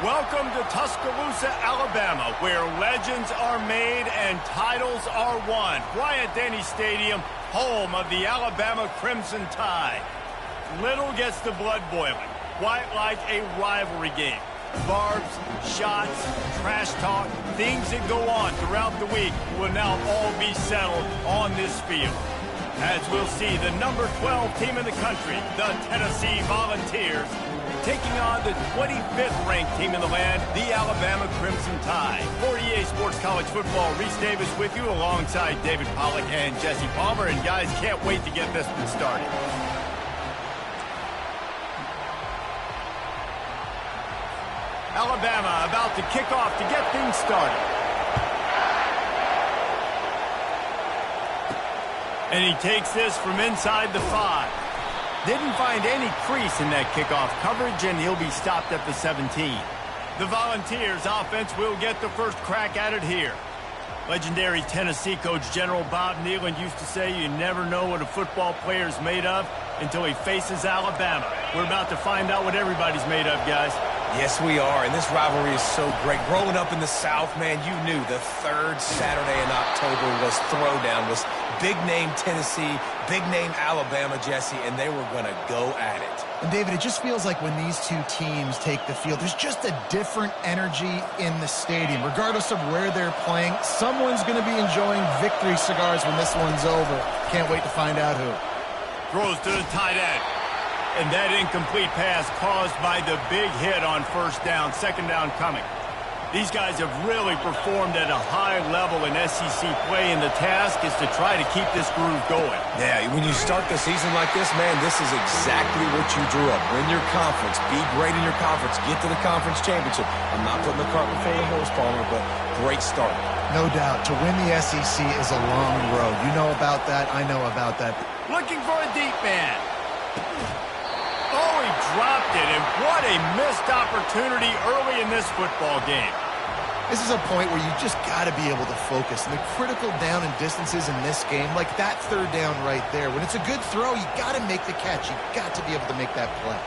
Welcome to Tuscaloosa, Alabama, where legends are made and titles are won. Bryant-Denny Stadium, home of the Alabama Crimson Tide. Little gets the blood boiling, quite like a rivalry game. Barbs, shots, trash talk, things that go on throughout the week will now all be settled on this field. As we'll see, the number 12 team in the country, the Tennessee Volunteers, taking on the 25th ranked team in the land, the Alabama Crimson Tide. For EA Sports College Football, Reese Davis with you alongside David Pollack and Jesse Palmer. And guys, can't wait to get this one started. Alabama about to kick off to get things started. And he takes this from inside the 5. Didn't find any crease in that kickoff coverage, and he'll be stopped at the 17. The Volunteers offense will get the first crack at it here. Legendary Tennessee coach General Bob Neyland used to say you never know what a football player is made of until he faces Alabama. We're about to find out what everybody's made of, guys. Yes, we are, and this rivalry is so great. Growing up in the South, man, you knew the third Saturday in October was throwdown, was big-name Tennessee, big-name Alabama, Jesse, and they were going to go at it. And, David, it just feels like when these two teams take the field, there's just a different energy in the stadium. Regardless of where they're playing, someone's going to be enjoying victory cigars when this one's over. Can't wait to find out who. Throws to the tight end. And that incomplete pass caused by the big hit on first down, second down coming. These guys have really performed at a high level in SEC play, and the task is to try to keep this groove going. Yeah, when you start the season like this, man, this is exactly what you drew up. Win your conference, be great in your conference, get to the conference championship. I'm not putting the cart before the horse, Palmer, but great start. No doubt. To win the SEC is a long road. You know about that. I know about that. Looking for a deep man. Oh, he dropped it, and what a missed opportunity early in this football game. This is a point where you just got to be able to focus. And the critical down and distances in this game, like that third down right there, when it's a good throw, you got to make the catch. You got to be able to make that play.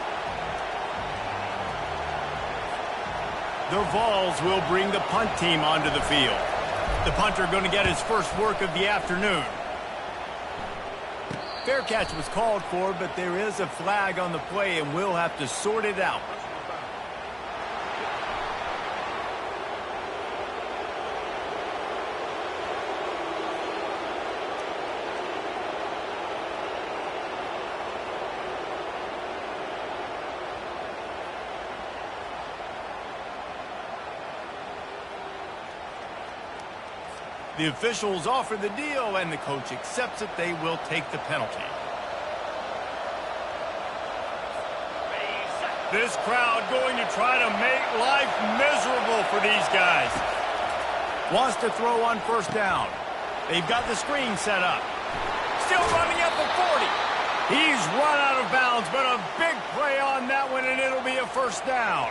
The Vols will bring the punt team onto the field. The punter going to get his first work of the afternoon. Fair catch was called for, but there is a flag on the play, and we'll have to sort it out. The officials offer the deal, and the coach accepts it. They will take the penalty. This crowd going to try to make life miserable for these guys. Wants to throw on first down. They've got the screen set up. Still running at the 40. He's run out of bounds, but a big play on that one, and it'll be a first down.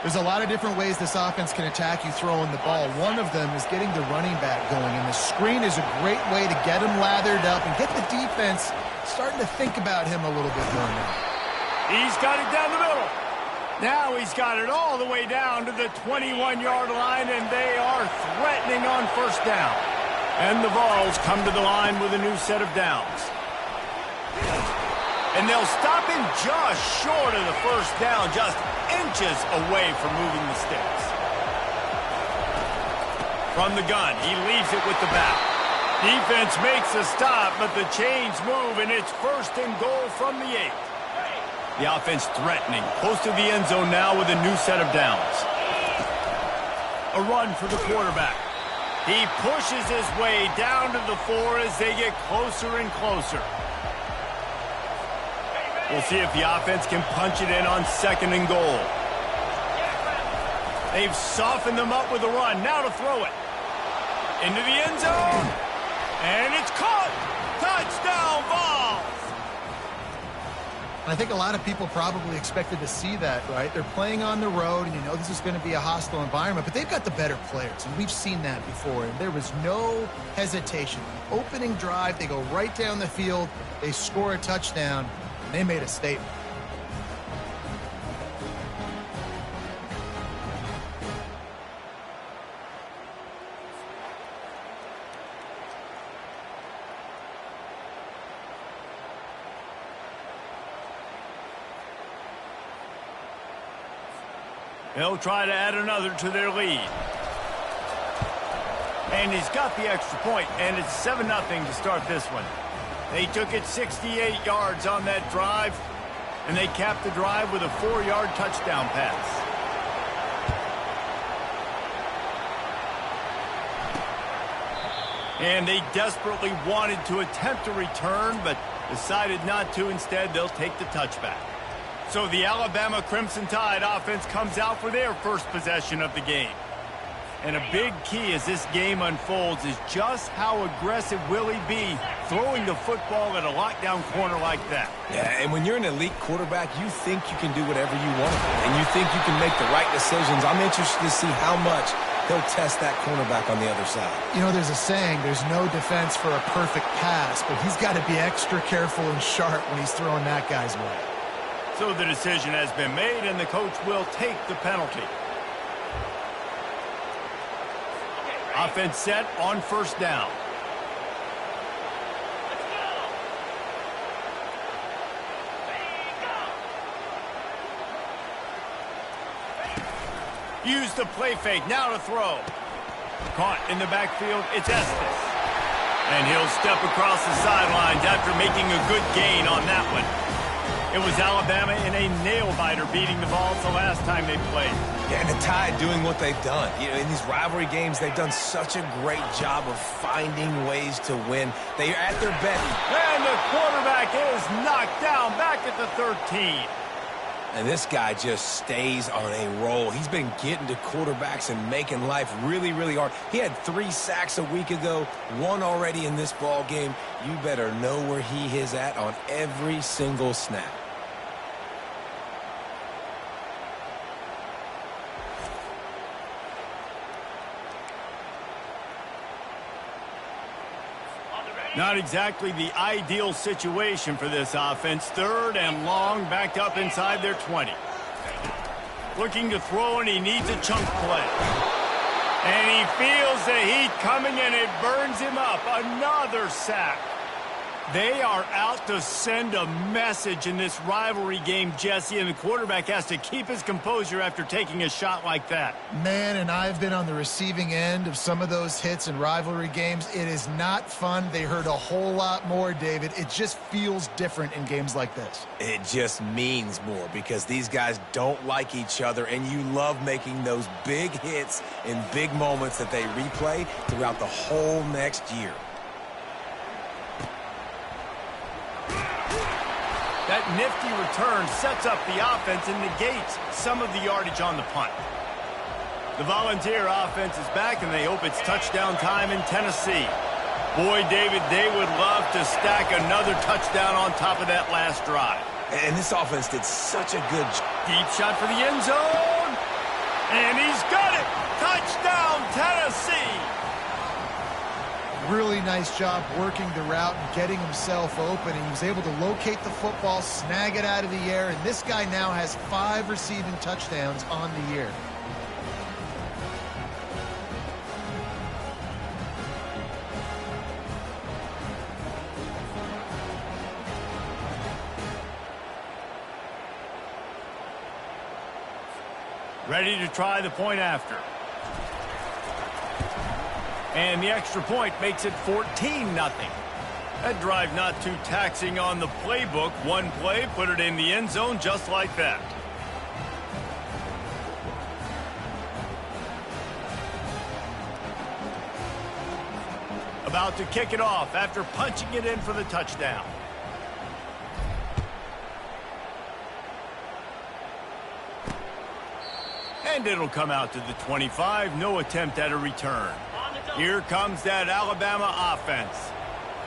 There's a lot of different ways this offense can attack you throwing the ball. One of them is getting the running back going, and the screen is a great way to get him lathered up and get the defense starting to think about him a little bit more now. He's got it down the middle. Now he's got it all the way down to the 21-yard line, and they are threatening on first down. And the Vols come to the line with a new set of downs. And they'll stop him just short of the first down, just inches away from moving the sticks. From the gun, he leaves it with the back. Defense makes a stop, but the chains move, and it's first and goal from the 8. The offense threatening, close to the end zone now with a new set of downs. A run for the quarterback. He pushes his way down to the 4 as they get closer and closer. We'll see if the offense can punch it in on second and goal. They've softened them up with a run. Now to throw it. Into the end zone. And it's caught. Touchdown, Vols. I think a lot of people probably expected to see that, right? They're playing on the road, and you know this is going to be a hostile environment, but they've got the better players, and we've seen that before, and there was no hesitation. Opening drive, they go right down the field, they score a touchdown, and they made a statement. They'll try to add another to their lead. And he's got the extra point, and it's 7-0 to start this one. They took it 68 yards on that drive, and they capped the drive with a 4-yard touchdown pass. And they desperately wanted to attempt a return, but decided not to. Instead, they'll take the touchback. So the Alabama Crimson Tide offense comes out for their first possession of the game. And a big key as this game unfolds is just how aggressive will he be throwing the football at a lockdown corner like that. Yeah, and when you're an elite quarterback, you think you can do whatever you want, and you think you can make the right decisions. I'm interested to see how much he'll test that cornerback on the other side. You know, there's a saying, there's no defense for a perfect pass, but he's got to be extra careful and sharp when he's throwing that guy's way. So the decision has been made, and the coach will take the penalty. Offense set on first down. Use the play fake, now to throw. Caught in the backfield, it's Estes. And he'll step across the sidelines after making a good gain on that one. It was Alabama in a nail-biter beating the Vols the last time they played. Yeah, and the Tide doing what they've done. You know, in these rivalry games, they've done such a great job of finding ways to win. They are at their best. And the quarterback is knocked down back at the 13. And this guy just stays on a roll. He's been getting to quarterbacks and making life really, really hard. He had 3 sacks a week ago, 1 already in this ball game. You better know where he is at on every single snap. Not exactly the ideal situation for this offense. 3rd and long, backed up inside their 20. Looking to throw, and he needs a chunk play. And he feels the heat coming, and it burns him up. Another sack. They are out to send a message in this rivalry game, Jesse, and the quarterback has to keep his composure after taking a shot like that. Man, and I've been on the receiving end of some of those hits in rivalry games. It is not fun. They hurt a whole lot more, David. It just feels different in games like this. It just means more because these guys don't like each other, and you love making those big hits in big moments that they replay throughout the whole next year. That nifty return sets up the offense and negates some of the yardage on the punt. The Volunteer offense is back, and they hope it's touchdown time in Tennessee. Boy, David, they would love to stack another touchdown on top of that last drive. And this offense did such a good job. Deep shot for the end zone. And he's got it. Touchdown, Tennessee. Really nice job working the route and getting himself open. He was able to locate the football, snag it out of the air, and this guy now has 5 receiving touchdowns on the year. Ready to try the point after. And the extra point makes it 14-0. That drive not too taxing on the playbook. One play, put it in the end zone just like that. About to kick it off after punching it in for the touchdown. And it'll come out to the 25. No attempt at a return. Here comes that Alabama offense.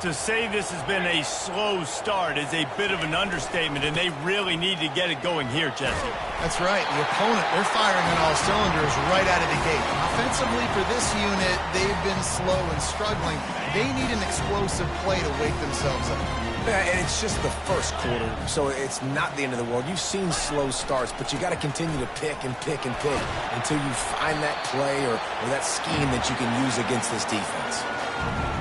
To say this has been a slow start is a bit of an understatement, and they really need to get it going here, Jesse. That's right. The opponent, they're firing on all cylinders right out of the gate. Offensively, for this unit, they've been slow and struggling. They need an explosive play to wake themselves up. Yeah, and it's just the first quarter, so it's not the end of the world. You've seen slow starts, but you got to continue to pick and pick and pick until you find that play or that scheme that you can use against this defense.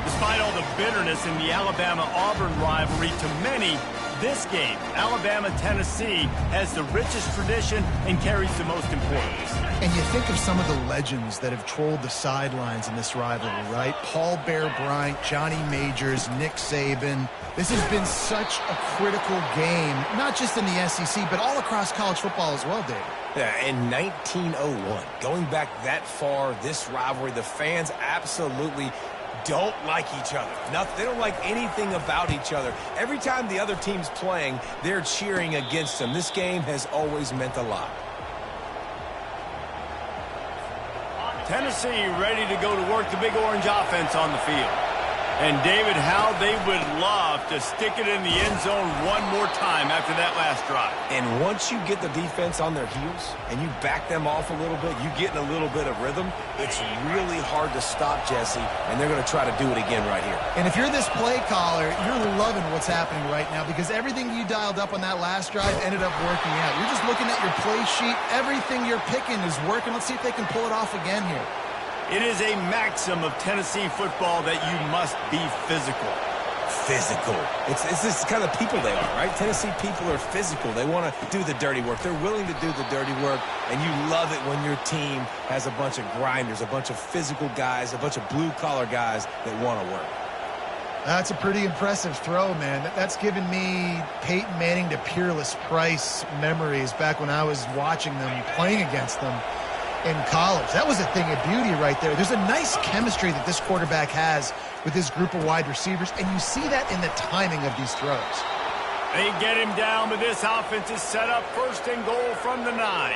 Despite all the bitterness in the Alabama-Auburn rivalry, to many, This game, Alabama-Tennessee, has the richest tradition and carries the most importance. And you think of some of the legends that have trolled the sidelines in this rivalry, right? Paul Bear Bryant, Johnny Majors, Nick Saban. This has been such a critical game, not just in the SEC, but all across college football as well, David. Yeah, in 1901, going back that far, this rivalry, the fans absolutely don't like each other. They don't like anything about each other. Every time the other team's playing, they're cheering against them. This game has always meant a lot. Tennessee ready to go to work the big orange offense on the field. And David, how they would love to stick it in the end zone one more time after that last drive. And once you get the defense on their heels and you back them off a little bit, you get in a little bit of rhythm, it's really hard to stop, Jesse, and they're going to try to do it again right here. And if you're this play caller, you're loving what's happening right now because everything you dialed up on that last drive ended up working out. You're just looking at your play sheet. Everything you're picking is working. Let's see if they can pull it off again here. It is a maxim of Tennessee football that you must be physical. Physical. It's this kind of people they are, right? Tennessee people are physical. They want to do the dirty work. They're willing to do the dirty work, and you love it when your team has a bunch of grinders, a bunch of physical guys, a bunch of blue-collar guys that want to work. That's a pretty impressive throw, man. That's given me Peyton Manning to Peerless Price memories back when I was watching them, playing against them in college. That was a thing of beauty right there. There's a nice chemistry that this quarterback has with his group of wide receivers, and you see that in the timing of these throws. They get him down, but this offense is set up first and goal from the 9.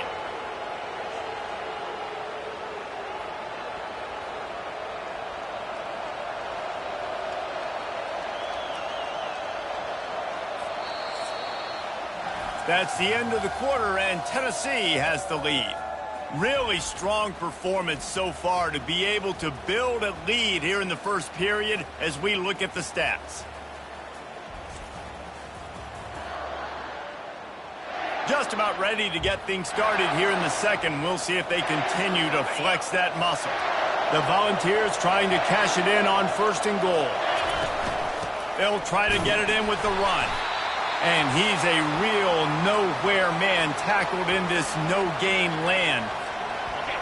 That's the end of the quarter, and Tennessee has the lead. Really strong performance so far to be able to build a lead here in the first period as we look at the stats. Just about ready to get things started here in the second. We'll see if they continue to flex that muscle. The Volunteers trying to cash it in on first and goal. They'll try to get it in with the run. And he's a real nowhere man tackled in this no-gain land.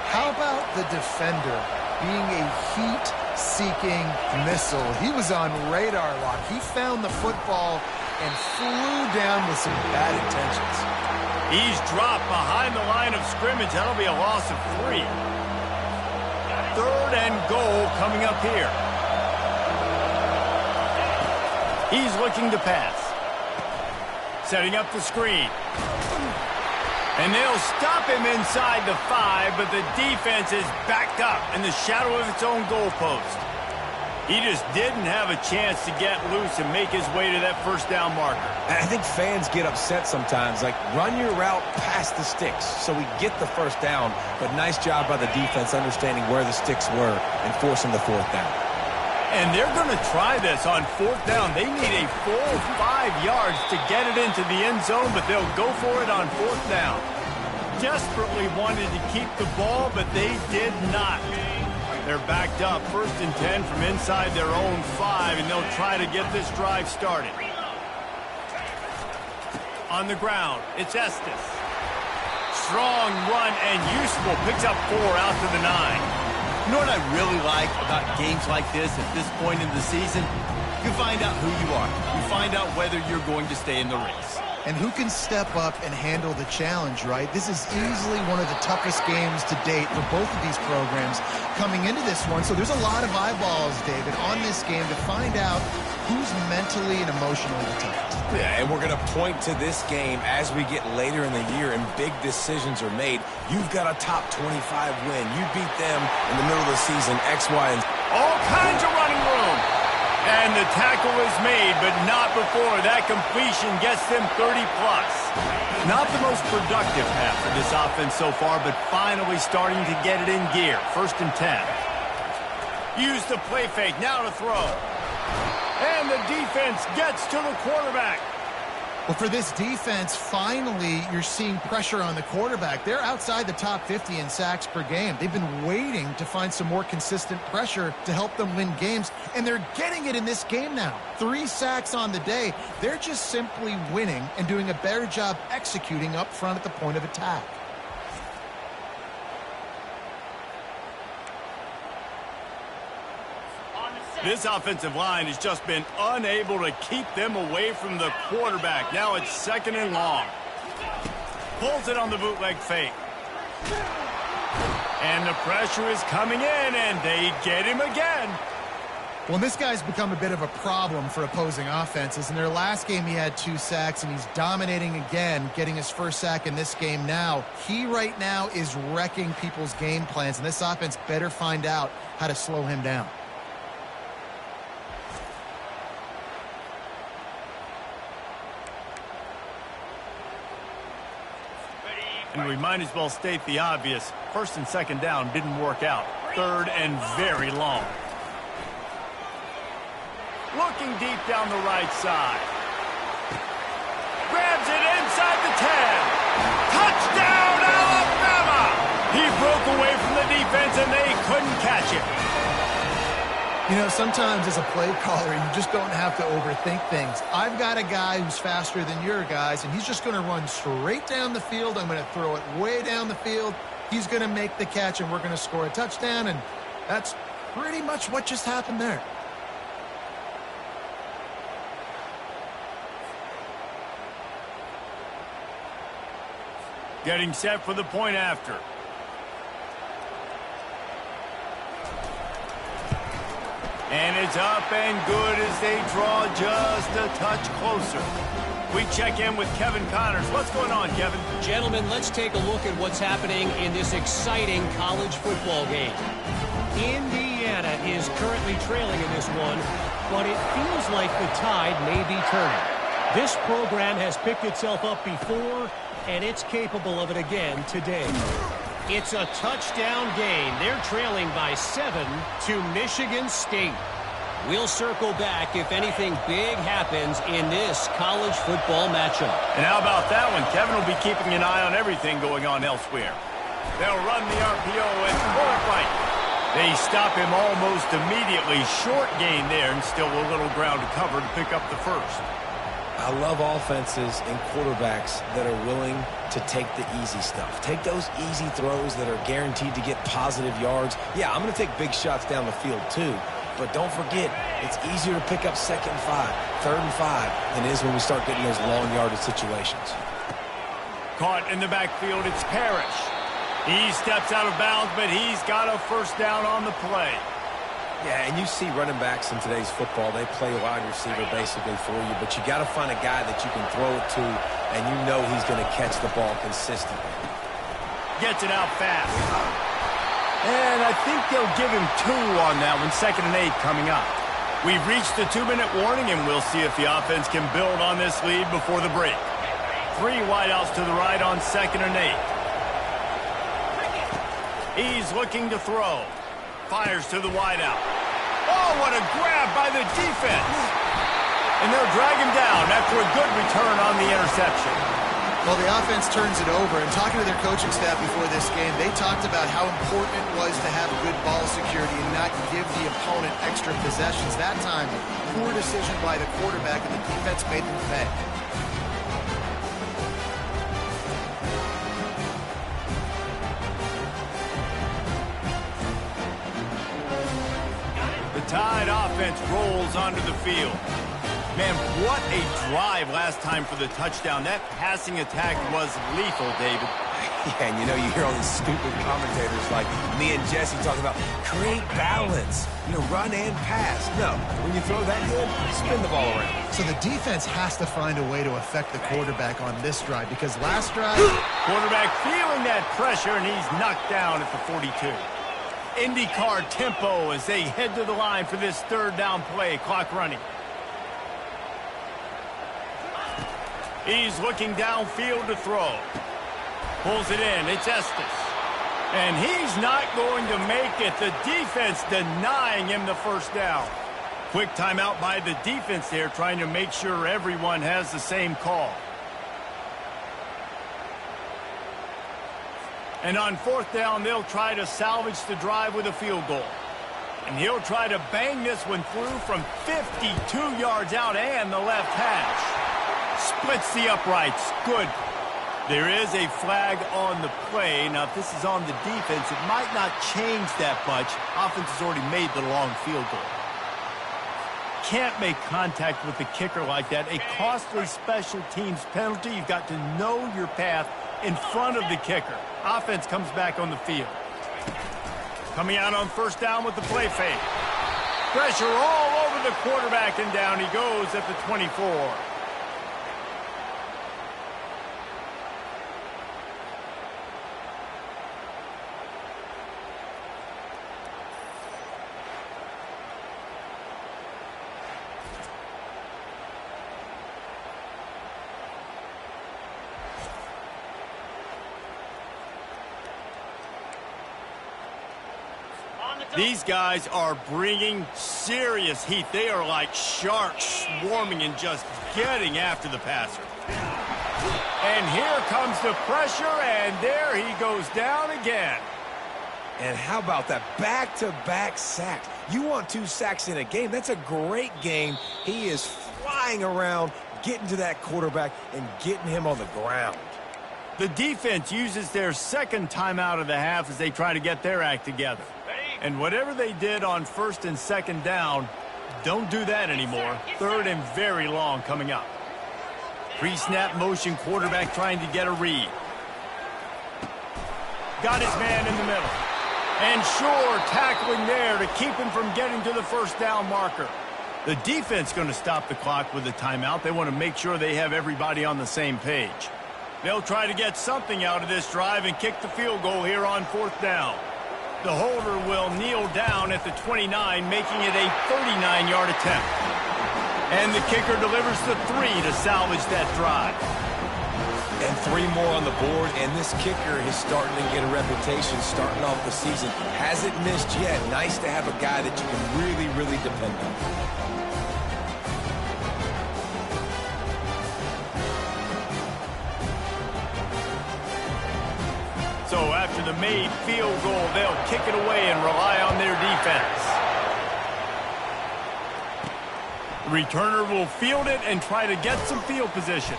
How about the defender being a heat-seeking missile? He was on radar lock. He found the football and flew down with some bad intentions. He's dropped behind the line of scrimmage. That'll be a loss of 3. Third and goal coming up here. He's looking to pass. Setting up the screen. And they'll stop him inside the 5, but the defense is backed up in the shadow of its own goalpost. He just didn't have a chance to get loose and make his way to that first down marker. I think fans get upset sometimes, like run your route past the sticks so we get the first down, but nice job by the defense understanding where the sticks were and forcing the 4th down. And they're going to try this on 4th down. They need a full 5 yards to get it into the end zone, but they'll go for it on 4th down. Desperately wanted to keep the ball, but they did not. They're backed up 1st and 10 from inside their own 5, and they'll try to get this drive started. On the ground, it's Estes. Strong run and useful. Picks up 4 out to the 9. You know what I really like about games like this at this point in the season? You find out who you are. You find out whether you're going to stay in the race. And who can step up and handle the challenge, right? This is easily one of the toughest games to date for both of these programs coming into this one. So there's a lot of eyeballs, David, on this game to find out who's mentally and emotionally the toughest. Yeah, and we're going to point to this game as we get later in the year and big decisions are made. You've got a top 25 win. You beat them in the middle of the season, X, Y, and all kinds of running room. And the tackle is made, but not before that completion gets them 30-plus. Not the most productive half of this offense so far, but finally starting to get it in gear. 1st and 10. Use the play fake, now to throw. And the defense gets to the quarterback. Well, for this defense, finally, you're seeing pressure on the quarterback. They're outside the top 50 in sacks per game. They've been waiting to find some more consistent pressure to help them win games, and they're getting it in this game now. 3 sacks on the day. They're just simply winning and doing a better job executing up front at the point of attack. This offensive line has just been unable to keep them away from the quarterback. Now it's 2nd and long. Pulls it on the bootleg fake. And the pressure is coming in, and they get him again. Well, this guy's become a bit of a problem for opposing offenses. In their last game, he had 2 sacks, and he's dominating again, getting his first sack in this game now. He right now is wrecking people's game plans, and this offense better find out how to slow him down. And we might as well state the obvious. 1st and 2nd down didn't work out. 3rd and very long. Looking deep down the right side. Grabs it inside the 10. Touchdown, Alabama! He broke away from the defense, and they couldn't catch him. You know, sometimes as a play caller, you just don't have to overthink things. I've got a guy who's faster than your guys, and he's just going to run straight down the field. I'm going to throw it way down the field. He's going to make the catch, and we're going to score a touchdown, and that's pretty much what just happened there. Getting set for the point after. And it's up and good as they draw just a touch closer. We check in with Kevin Connors. What's going on, Kevin? Gentlemen, let's take a look at what's happening in this exciting college football game. Indiana is currently trailing in this one, but it feels like the tide may be turning. This program has picked itself up before, and it's capable of it again today. It's a touchdown game. They're trailing by 7 to Michigan State. We'll circle back if anything big happens in this college football matchup. And how about that one? Kevin will be keeping an eye on everything going on elsewhere. They'll run the RPO and full fight. They stop him almost immediately. Short gain there, and still a little ground to cover to pick up the first. I love offenses and quarterbacks that are willing to take the easy stuff. Take those easy throws that are guaranteed to get positive yards. Yeah, I'm going to take big shots down the field too. But don't forget, it's easier to pick up 2nd and 5, 3rd and 5 than it is when we start getting those long yardage situations. Caught in the backfield, it's Parrish. He steps out of bounds, but he's got a first down on the play. Yeah, and you see running backs in today's football, they play wide receiver basically for you, but you got to find a guy that you can throw it to, and you know he's going to catch the ball consistently. Gets it out fast. And I think they'll give him 2 on that one, 2nd and 8 coming up. We've reached the 2-minute warning, and we'll see if the offense can build on this lead before the break. 3 wideouts to the right on 2nd and 8. He's looking to throw. Fires to the wideout. Oh, what a grab by the defense. And they'll drag him down after a good return on the interception. Well, the offense turns it over, and talking to their coaching staff before this game, they talked about how important it was to have good ball security and not give the opponent extra possessions. That time, poor decision by the quarterback, and the defense made them pay. Tide offense rolls onto the field. Man, what a drive last time for the touchdown. That passing attack was lethal, David. Yeah, and you know, you hear all these stupid commentators like me and Jesse talking about create balance, run and pass. No, when you throw that good, spin the ball around. So the defense has to find a way to affect the quarterback on this drive, because last drive... Quarterback feeling that pressure, and he's knocked down at the 42. IndyCar tempo as they head to the line for this 3rd down play. Clock running. He's looking downfield to throw. Pulls it in. It's Estes. And he's not going to make it. The defense denying him the first down. Quick timeout by the defense there, trying to make sure everyone has the same call. And on 4th down, they'll try to salvage the drive with a field goal. And he'll try to bang this one through from 52 yards out and the left hash. Splits the uprights. Good. There is a flag on the play. Now, if this is on the defense, it might not change that much. Offense has already made the long field goal. Can't make contact with the kicker like that. A costly special teams penalty. You've got to know your path in front of the kicker. Offense comes back on the field. Coming out on 1st down with the play fake. Pressure all over the quarterback, and down he goes at the 24. These guys are bringing serious heat. They are like sharks swarming and just getting after the passer. And here comes the pressure, and there he goes down again. And how about that back-to-back sacks? You want 2 sacks in a game. That's a great game. He is flying around, getting to that quarterback and getting him on the ground. The defense uses their 2nd timeout of the half as they try to get their act together. And whatever they did on 1st and 2nd down, don't do that anymore. 3rd and very long coming up. Pre-snap motion, quarterback trying to get a read. Got his man in the middle. And sure, tackling there to keep him from getting to the 1st down marker. The defense going to stop the clock with a timeout. They want to make sure they have everybody on the same page. They'll try to get something out of this drive and kick the field goal here on 4th down. The holder will kneel down at the 29, making it a 39-yard attempt. And the kicker delivers the 3 to salvage that drive. And 3 more on the board, and this kicker is starting to get a reputation starting off the season. Hasn't missed yet. Nice to have a guy that you can really, really depend on. So after the made field goal, they'll kick it away and rely on their defense. The returner will field it and try to get some field position.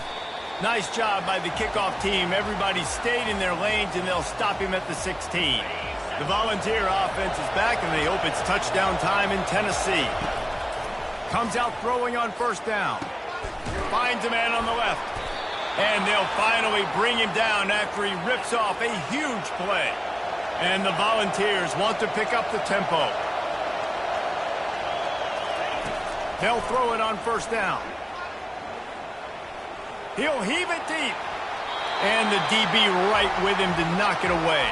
Nice job by the kickoff team. Everybody stayed in their lanes, and they'll stop him at the 16. The Volunteer offense is back, and they hope it's touchdown time in Tennessee. Comes out throwing on 1st down. Finds a man on the left. And they'll finally bring him down after he rips off a huge play. And the Volunteers want to pick up the tempo. They'll throw it on 1st down. He'll heave it deep. And the DB right with him to knock it away.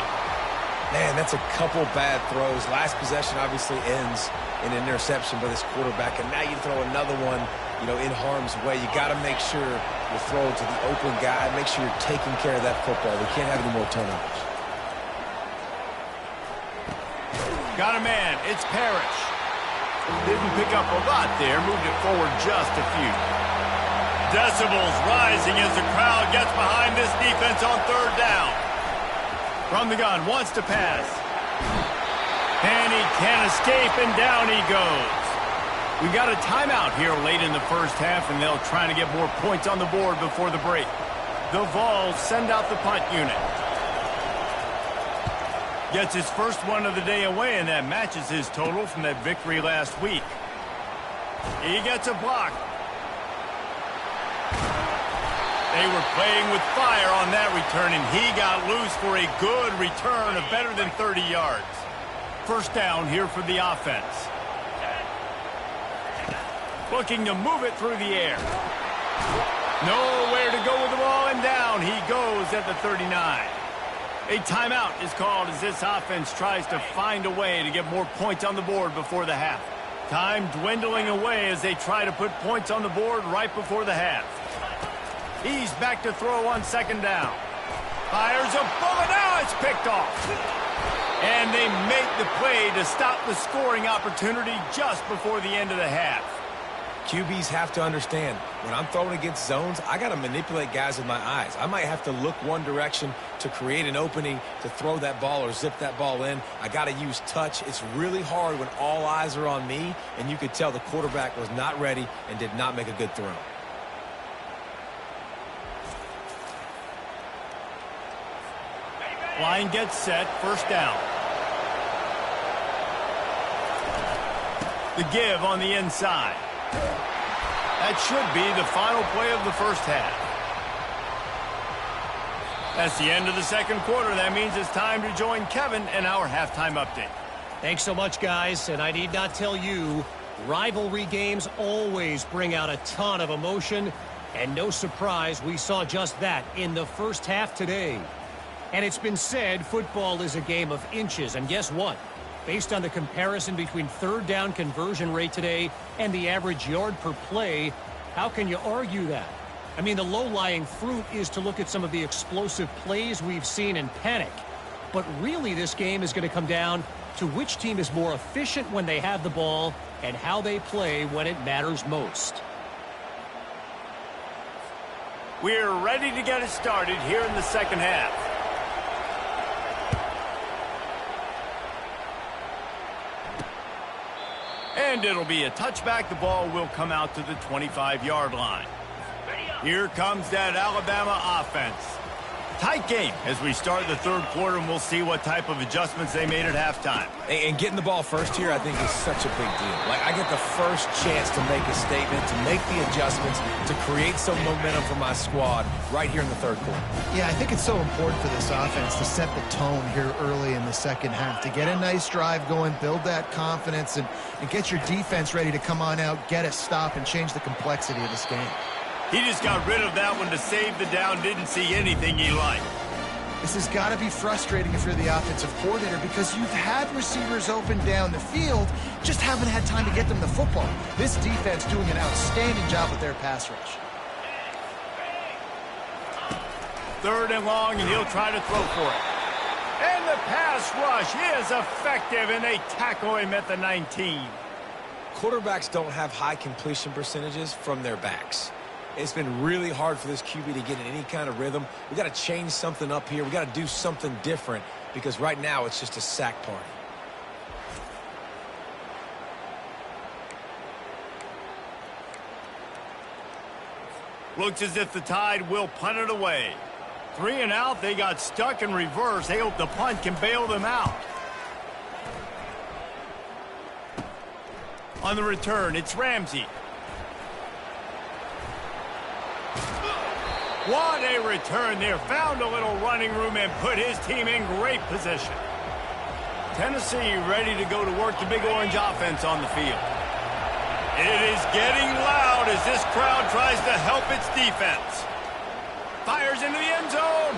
Man, that's a couple bad throws. Last possession obviously ends in an interception by this quarterback. And now you throw another one, in harm's way. You got to make sure you throw it to the open guy. Make sure you're taking care of that football. We can't have any more turnovers. Got a man. It's Parrish. Didn't pick up a lot there. Moved it forward just a few. Decibels rising as the crowd gets behind this defense on 3rd down. From the gun, wants to pass. And he can't escape, and down he goes. We got a timeout here late in the 1st half, and they'll try to get more points on the board before the break. The Vols send out the punt unit. Gets his first one of the day away, and that matches his total from that victory last week. He gets a block. They were playing with fire on that return, and he got loose for a good return of better than 30 yards. 1st down here for the offense. Looking to move it through the air. Nowhere to go with the ball, and down he goes at the 39. A timeout is called as this offense tries to find a way to get more points on the board before the half. Time dwindling away as they try to put points on the board right before the half. He's back to throw on 2nd down. Fires a bullet. Now it's picked off. And they make the play to stop the scoring opportunity just before the end of the half. QBs have to understand, when I'm throwing against zones, I got to manipulate guys with my eyes. I might have to look one direction to create an opening to throw that ball or zip that ball in. I got to use touch. It's really hard when all eyes are on me, and you could tell the quarterback was not ready and did not make a good throw. Line gets set, first down. The give on the inside. That should be the final play of the first half. That's the end of the second quarter. That means it's time to join Kevin in our halftime update. Thanks so much, guys. And I need not tell you, rivalry games always bring out a ton of emotion. And no surprise, we saw just that in the first half today. And it's been said football is a game of inches. And guess what? Based on the comparison between third down conversion rate today and the average yard per play, how can you argue that? I mean, the low-lying fruit is to look at some of the explosive plays we've seen and panic. But really, this game is going to come down to which team is more efficient when they have the ball and how they play when it matters most. We're ready to get it started here in the second half. And it'll be a touchback. The ball will come out to the 25-yard line. Here comes that Alabama offense. Tight game as we start the third quarter, and we'll see what type of adjustments they made at halftime. And getting the ball first here, I think, is such a big deal. Like, I get the first chance to make a statement, to make the adjustments, to create some momentum for my squad right here in the third quarter. Yeah, I think it's so important for this offense to set the tone here early in the second half, to get a nice drive going, build that confidence, and get your defense ready to come on out, get a stop, and change the complexity of this game. He just got rid of that one to save the down, didn't see anything he liked. This has got to be frustrating if you're the offensive coordinator, because you've had receivers open down the field, just haven't had time to get them the football. This defense doing an outstanding job with their pass rush. Third and long, and he'll try to throw for it. And the pass rush is effective, and they tackle him at the 19. Quarterbacks don't have high completion percentages from their backs. It's been really hard for this QB to get in any kind of rhythm. We got to change something up here. We got to do something different, because right now it's just a sack party. Looks as if the Tide will punt it away. 3 and out. They got stuck in reverse. They hope the punt can bail them out. On the return, it's Ramsey. What a return there. Found a little running room and put his team in great position. Tennessee ready to go to work, the Big Orange offense on the field. It is getting loud as this crowd tries to help its defense. Fires into the end zone.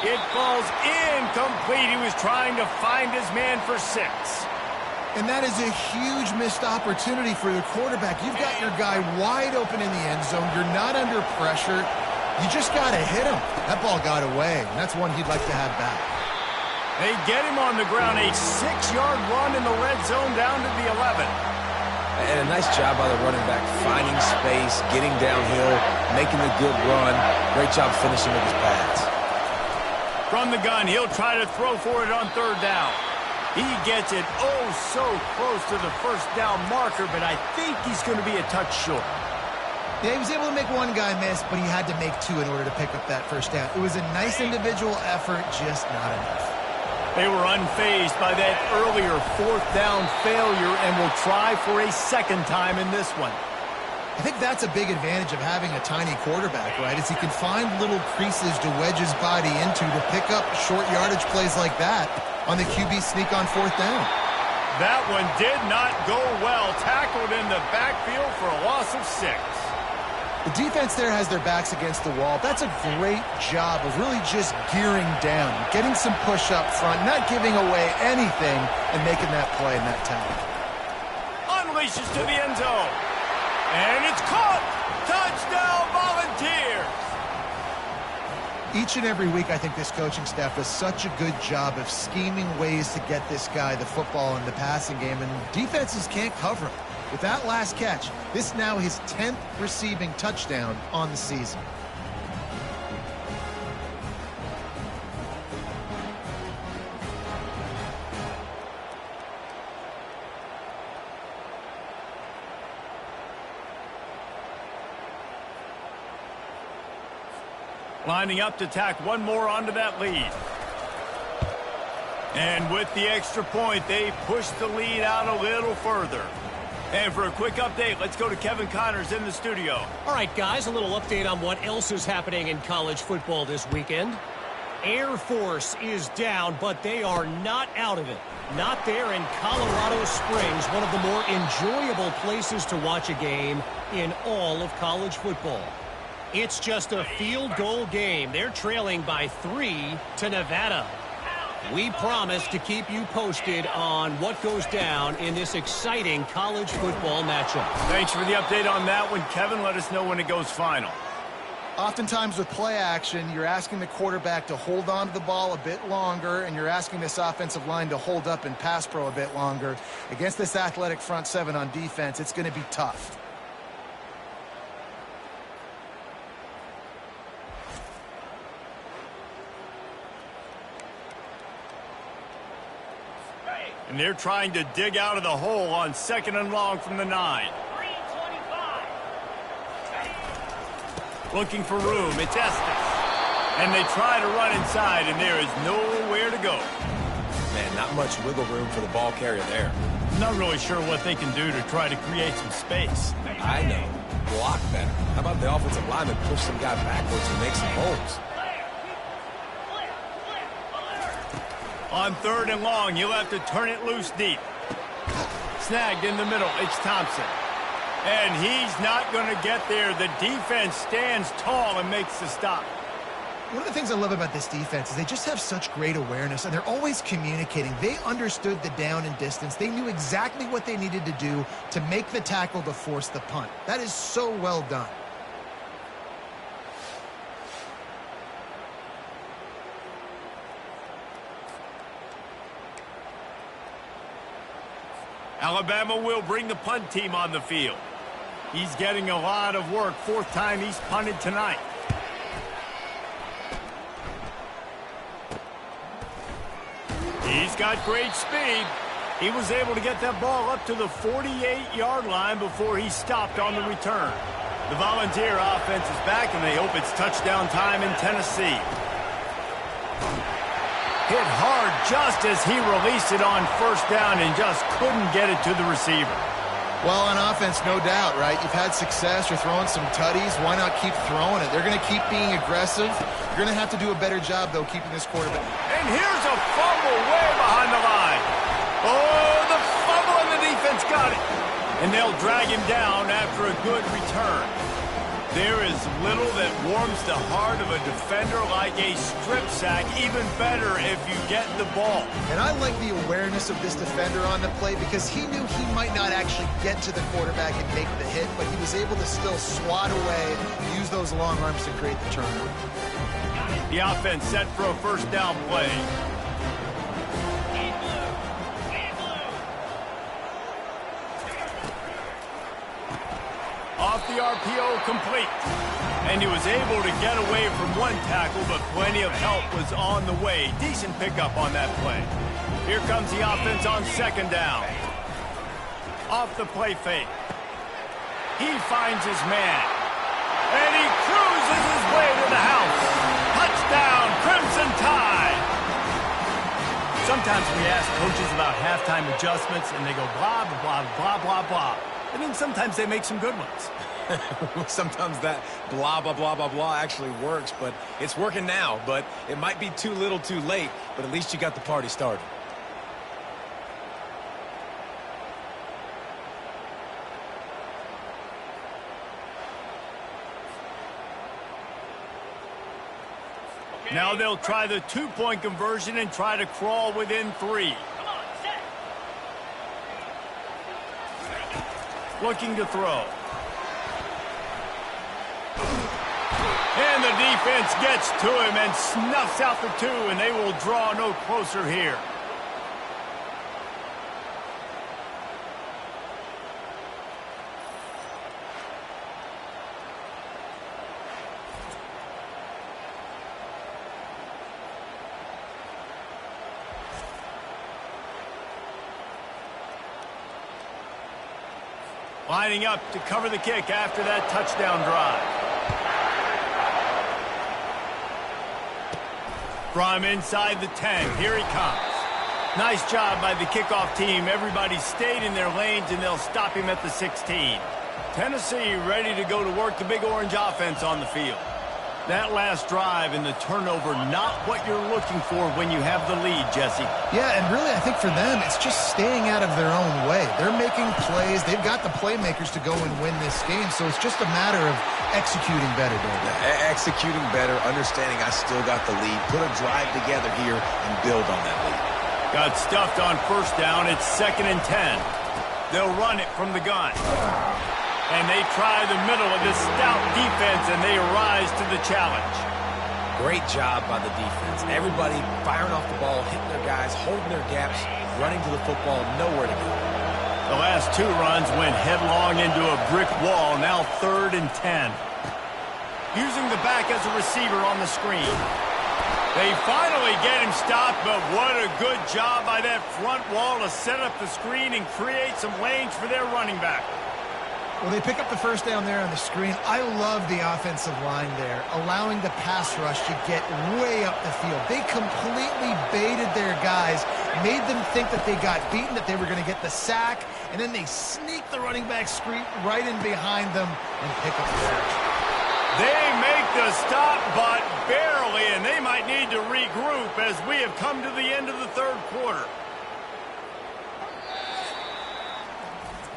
It falls incomplete. He was trying to find his man for 6. And that is a huge missed opportunity for the quarterback. You've got your guy wide open in the end zone. You're not under pressure. You just got to hit him. That ball got away, and that's one he'd like to have back. They get him on the ground. A 6-yard run in the red zone down to the 11. And a nice job by the running back, finding space, getting downhill, making the good run. Great job finishing with his pads. From the gun, he'll try to throw for it on third down. He gets it so close to the first down marker, but I think he's going to be a touch short. Yeah, he was able to make one guy miss, but he had to make 2 in order to pick up that first down. It was a nice individual effort, just not enough. They were unfazed by that earlier fourth down failure and will try for a second time in this one. I think that's a big advantage of having a tiny quarterback, right? Is he can find little creases to wedge his body into to pick up short yardage plays like that on the QB sneak on fourth down. That one did not go well. Tackled in the backfield for a loss of 6. The defense there has their backs against the wall. That's a great job of really just gearing down, getting some push up front, not giving away anything, and making that play and that tackle. Unleashes to the end zone. And it's caught. Touchdown, Volunteers. Each and every week, I think this coaching staff does such a good job of scheming ways to get this guy the football in the passing game, and defenses can't cover him. With that last catch, this is now his 10th receiving touchdown on the season. Lining up to tack one more onto that lead. And with the extra point, they push the lead out a little further. And for a quick update, let's go to Kevin Connors in the studio. All right, guys, a little update on what else is happening in college football this weekend. Air Force is down, but they are not out of it. Not there in Colorado Springs, one of the more enjoyable places to watch a game in all of college football. It's just a field goal game. They're trailing by 3 to Nevada. We promise to keep you posted on what goes down in this exciting college football matchup. Thanks for the update on that one, Kevin. Let us know when it goes final. Oftentimes with play action, you're asking the quarterback to hold on to the ball a bit longer, and you're asking this offensive line to hold up and pass pro a bit longer. Against this athletic front seven on defense, it's going to be tough. And they're trying to dig out of the hole on 2nd and long from the 9. Looking for room. It's Estes. And they try to run inside, and there is nowhere to go. Man, not much wiggle room for the ball carrier there. Not really sure what they can do to try to create some space. I know. Block better. How about the offensive lineman push some guy backwards and make some holes? On 3rd and long, he'll have to turn it loose deep. Snagged in the middle. It's Thompson. And he's not going to get there. The defense stands tall and makes the stop. One of the things I love about this defense is they just have such great awareness, and they're always communicating. They understood the down and distance. They knew exactly what they needed to do to make the tackle to force the punt. That is so well done. Alabama will bring the punt team on the field. He's getting a lot of work. 4th time he's punted tonight. He's got great speed. He was able to get that ball up to the 48-yard line before he stopped on the return. The Volunteer offense is back, and they hope it's touchdown time in Tennessee. Hit hard just as he released it on 1st down and just couldn't get it to the receiver. Well, on offense, no doubt, right? You've had success. You're throwing some tutties. Why not keep throwing it? They're going to keep being aggressive. You're going to have to do a better job, though, keeping this quarterback. And here's a fumble way behind the line. Oh, the fumble, and the defense got it. And they'll drag him down after a good return. There is little that warms the heart of a defender like a strip sack. Even better if you get the ball. And I like the awareness of this defender on the play because he knew he might not actually get to the quarterback and make the hit, but he was able to still swat away, use those long arms to create the turnover. The offense set for a 1st down play. Off the RPO, complete. And he was able to get away from one tackle, but plenty of help was on the way. Decent pickup on that play. Here comes the offense on 2nd down. Off the play fake. He finds his man. And he cruises his way to the house. Touchdown, Crimson Tide. Sometimes we ask coaches about halftime adjustments, and they go blah, blah, blah, blah, blah. And then sometimes they make some good ones. Sometimes that blah, blah, blah, blah, blah actually works, but it's working now. But it might be too little too late, but at least you got the party started. Now they'll try the 2-point conversion and try to crawl within 3. Looking to throw. And the defense gets to him and snuffs out the 2, and they will draw no closer here. Lining up to cover the kick after that touchdown drive. From inside the 10, here he comes. Nice job by the kickoff team. Everybody stayed in their lanes, and they'll stop him at the 16. Tennessee ready to go to work the Big Orange offense on the field. That last drive and the turnover, not what you're looking for when you have the lead, Jesse. Yeah, and really, I think for them, it's just staying out of their own way. They're making plays. They've got the playmakers to go and win this game, so it's just a matter of executing better, David. Executing better, understanding I still got the lead. Put a drive together here and build on that lead. Got stuffed on first down. It's 2nd and 10. They'll run it from the gun. And they try the middle of this stout defense, and they rise to the challenge. Great job by the defense. Everybody firing off the ball, hitting their guys, holding their gaps, running to the football, nowhere to go. The last 2 runs went headlong into a brick wall, now 3rd and 10. Using the back as a receiver on the screen. They finally get him stopped, but what a good job by that front wall to set up the screen and create some lanes for their running back. Well, they pick up the first down there on the screen. I love the offensive line there, allowing the pass rush to get way up the field. They completely baited their guys, made them think that they got beaten, that they were going to get the sack, and then they sneak the running back screen right in behind them and pick up the first. They make the stop, but barely, and they might need to regroup as we have come to the end of the 3rd quarter.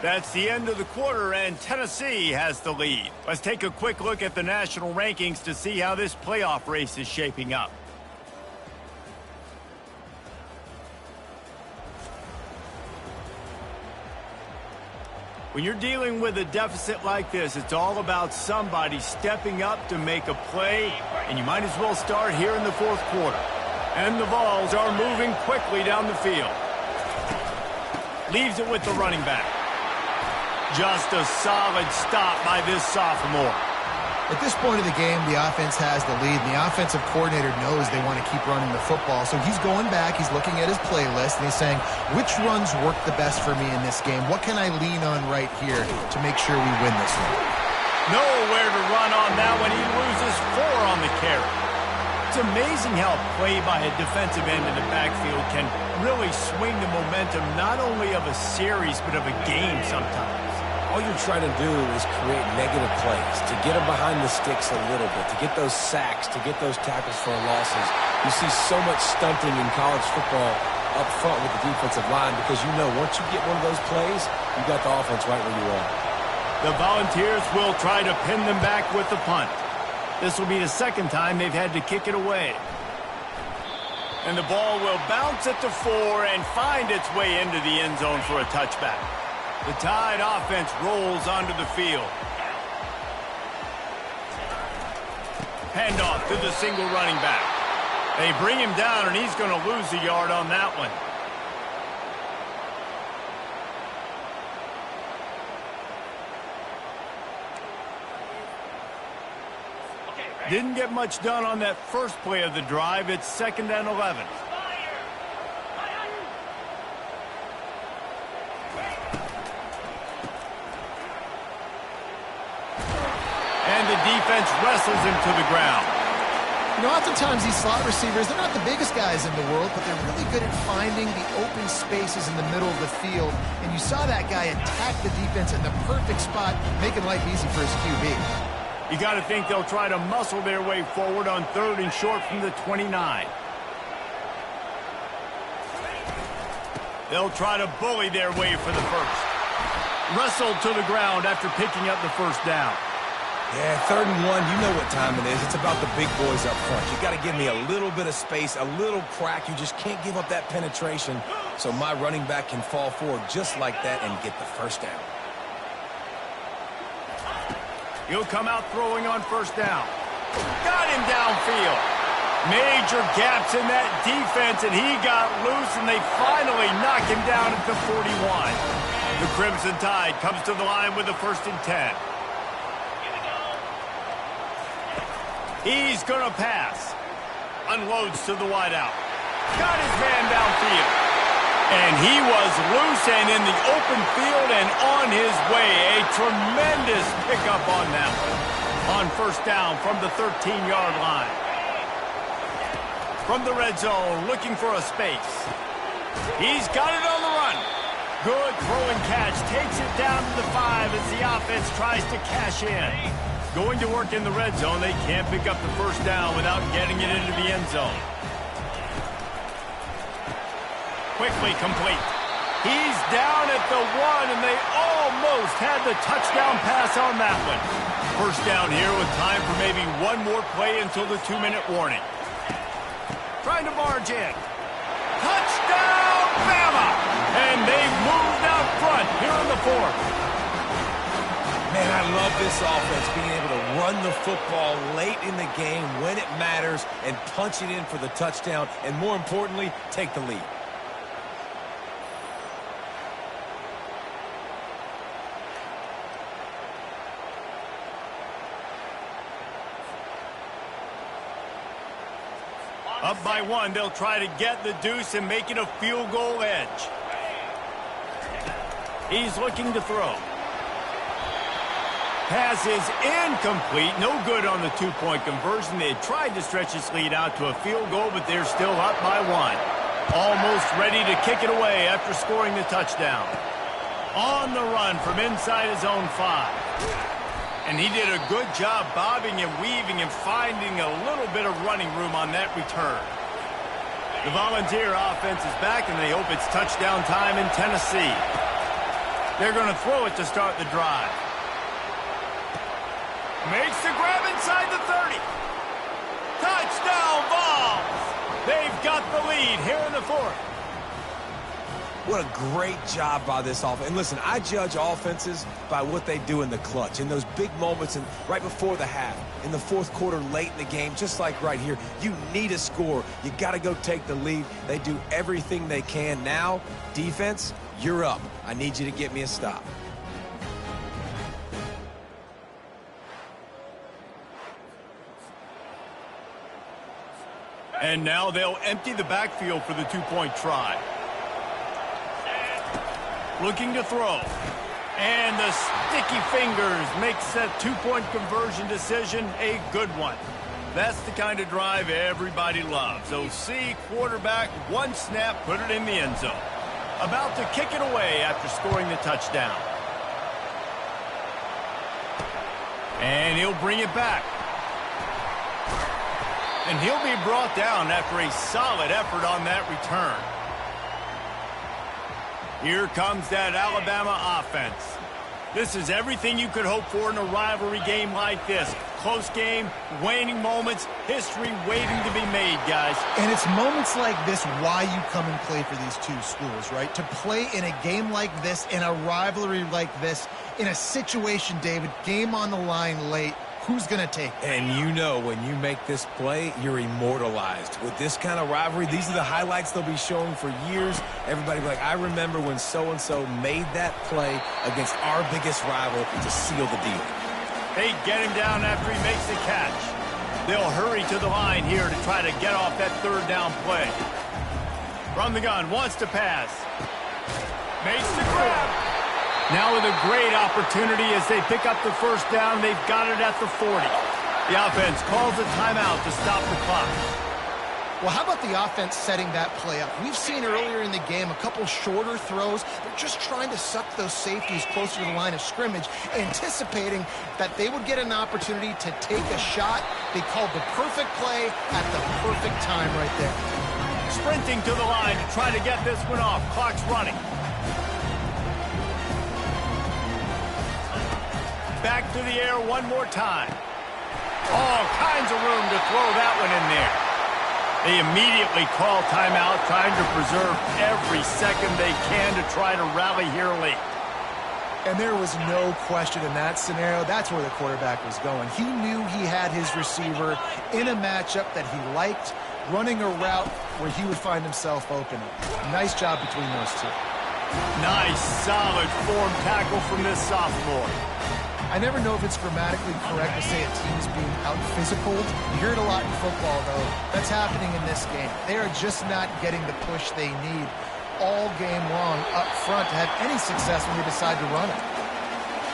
That's the end of the quarter, and Tennessee has the lead. Let's take a quick look at the national rankings to see how this playoff race is shaping up. When you're dealing with a deficit like this, it's all about somebody stepping up to make a play, and you might as well start here in the 4th quarter. And the Vols are moving quickly down the field. Leaves it with the running back. Just a solid stop by this sophomore. At this point of the game, the offense has the lead, and the offensive coordinator knows they want to keep running the football. So he's going back, he's looking at his playlist, and he's saying, which runs work the best for me in this game? What can I lean on right here to make sure we win this one? Nowhere to run on that one. He loses 4 on the carry. It's amazing how play by a defensive end in the backfield can really swing the momentum not only of a series, but of a game sometimes. All you're trying to do is create negative plays, to get them behind the sticks a little bit, to get those sacks, to get those tackles for losses. You see so much stunting in college football up front with the defensive line because you know once you get one of those plays, you got the offense right where you are. The Volunteers will try to pin them back with the punt. This will be the 2nd time they've had to kick it away. And the ball will bounce at the 4 and find its way into the end zone for a touchback. The Tide offense rolls onto the field. Handoff to the single running back. They bring him down, and he's going to lose a yard on that one. Didn't get much done on that first play of the drive. It's 2nd and 11. And the defense wrestles him to the ground. You know, oftentimes these slot receivers, they're not the biggest guys in the world, but they're really good at finding the open spaces in the middle of the field. And you saw that guy attack the defense in the perfect spot, making life easy for his QB. You got to think they'll try to muscle their way forward on 3rd and short from the 29. They'll try to bully their way for the first. Wrestled to the ground after picking up the first down. Yeah, 3rd and 1, you know what time it is. It's about the big boys up front. You got to give me a little bit of space, a little crack. You just can't give up that penetration so my running back can fall forward just like that and get the first down. He'll come out throwing on first down. Got him downfield. Major gaps in that defense, and he got loose, and they finally knock him down at the 41. The Crimson Tide comes to the line with a 1st and 10. He's going to pass. Unloads to the wideout. Got his man downfield. And he was loose and in the open field and on his way. A tremendous pickup on that one. On 1st down from the 13-yard line. From the red zone, looking for a space. He's got it on the run. Good throw and catch. Takes it down to the 5 as the offense tries to cash in. Going to work in the red zone. They can't pick up the 1st down without getting it into the end zone. Quickly complete. He's down at the 1, and they almost had the touchdown pass on that one. 1st down here with time for maybe one more play until the 2-minute warning. Trying to barge in. Touchdown, Bama! And they've moved out front here in the 4th. Man, I love this offense, being able to run the football late in the game when it matters and punch it in for the touchdown, and more importantly, take the lead. Up by 1, they'll try to get the deuce and make it a field goal edge. He's looking to throw. Pass is incomplete. No good on the 2-point conversion. They tried to stretch this lead out to a field goal, but they're still up by 1. Almost ready to kick it away after scoring the touchdown. On the run from inside his own 5. And he did a good job bobbing and weaving and finding a little bit of running room on that return. The Volunteer offense is back, and they hope it's touchdown time in Tennessee. They're going to throw it to start the drive. Makes the grab inside the 30. Touchdown, Vols! They've got the lead here in the 4th. What a great job by this offense. And listen, I judge offenses by what they do in the clutch, in those big moments and right before the half, in the 4th quarter, late in the game, just like right here. You need a score. You got to go take the lead. They do everything they can. Now, defense, you're up. I need you to get me a stop. And now they'll empty the backfield for the 2-point try. Looking to throw. And the sticky fingers makes that 2-point conversion decision a good one. That's the kind of drive everybody loves. OC, quarterback, 1 snap, put it in the end zone. About to kick it away after scoring the touchdown. And he'll bring it back. And he'll be brought down after a solid effort on that return. Here comes that Alabama offense. This is everything you could hope for in a rivalry game like this. Close game, waning moments, history waiting to be made, guys. And it's moments like this why you come and play for these two schools, right? To play in a game like this, in a rivalry like this, in a situation, David, game on the line late, who's going to take it? And you know when you make this play, you're immortalized. With this kind of rivalry, these are the highlights they'll be showing for years. Everybody will be like, I remember when so-and-so made that play against our biggest rival to seal the deal. They get him down after he makes the catch. They'll hurry to the line here to try to get off that 3rd down play. From the gun, wants to pass. Makes the grab. Now with a great opportunity as they pick up the 1st down. They've got it at the 40. The offense calls a timeout to stop the clock. Well, how about the offense setting that play up? We've seen earlier in the game a couple shorter throws. They're just trying to suck those safeties closer to the line of scrimmage, anticipating that they would get an opportunity to take a shot. They called the perfect play at the perfect time right there. Sprinting to the line to try to get this one off. Clock's running. Back to the air one more time. All kinds of room to throw that one in there. They immediately call timeout, trying to preserve every second they can to try to rally here late. And there was no question in that scenario. That's where the quarterback was going. He knew he had his receiver in a matchup that he liked, running a route where he would find himself open. Nice job between those two. Nice, solid form tackle from this sophomore. I never know if it's grammatically correct to say a team's being out-physical. You hear it a lot in football, though. That's happening in this game. They are just not getting the push they need all game long up front to have any success when they decide to run it.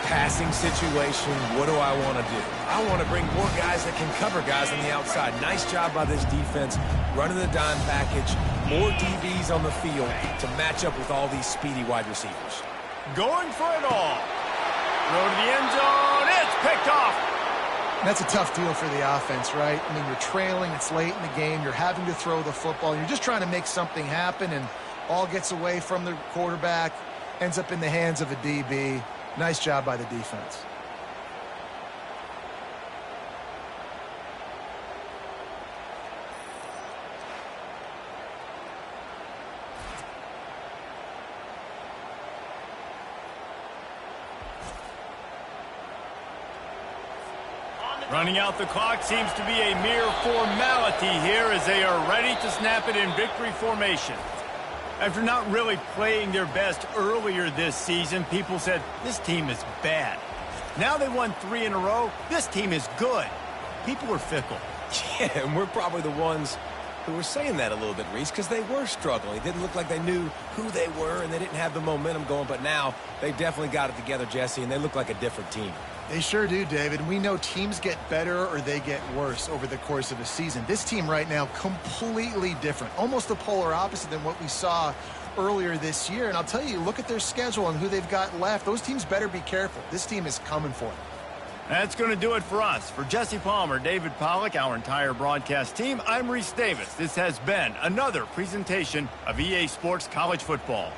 Passing situation, what do I want to do? I want to bring more guys that can cover guys on the outside. Nice job by this defense, running the dime package, more DBs on the field to match up with all these speedy wide receivers. Going for it all. Throw to the end zone. It's picked off. That's a tough deal for the offense, right? I mean, you're trailing, it's late in the game, you're having to throw the football, you're just trying to make something happen, and all gets away from the quarterback, ends up in the hands of a DB. Nice job by the defense. Running out the clock seems to be a mere formality here as they are ready to snap it in victory formation. After not really playing their best earlier this season, people said, this team is bad. Now they won 3 in a row. This team is good. People are fickle. Yeah, and we're probably the ones who were saying that a little bit, Reese, because they were struggling. It didn't look like they knew who they were, and they didn't have the momentum going. But now they've definitely got it together, Jesse, and they look like a different team. They sure do, David. We know teams get better or they get worse over the course of a season. This team right now, completely different. Almost the polar opposite than what we saw earlier this year. And I'll tell you, look at their schedule and who they've got left. Those teams better be careful. This team is coming for them. That's going to do it for us. For Jesse Palmer, David Pollack, our entire broadcast team, I'm Reese Davis. This has been another presentation of EA Sports College Football.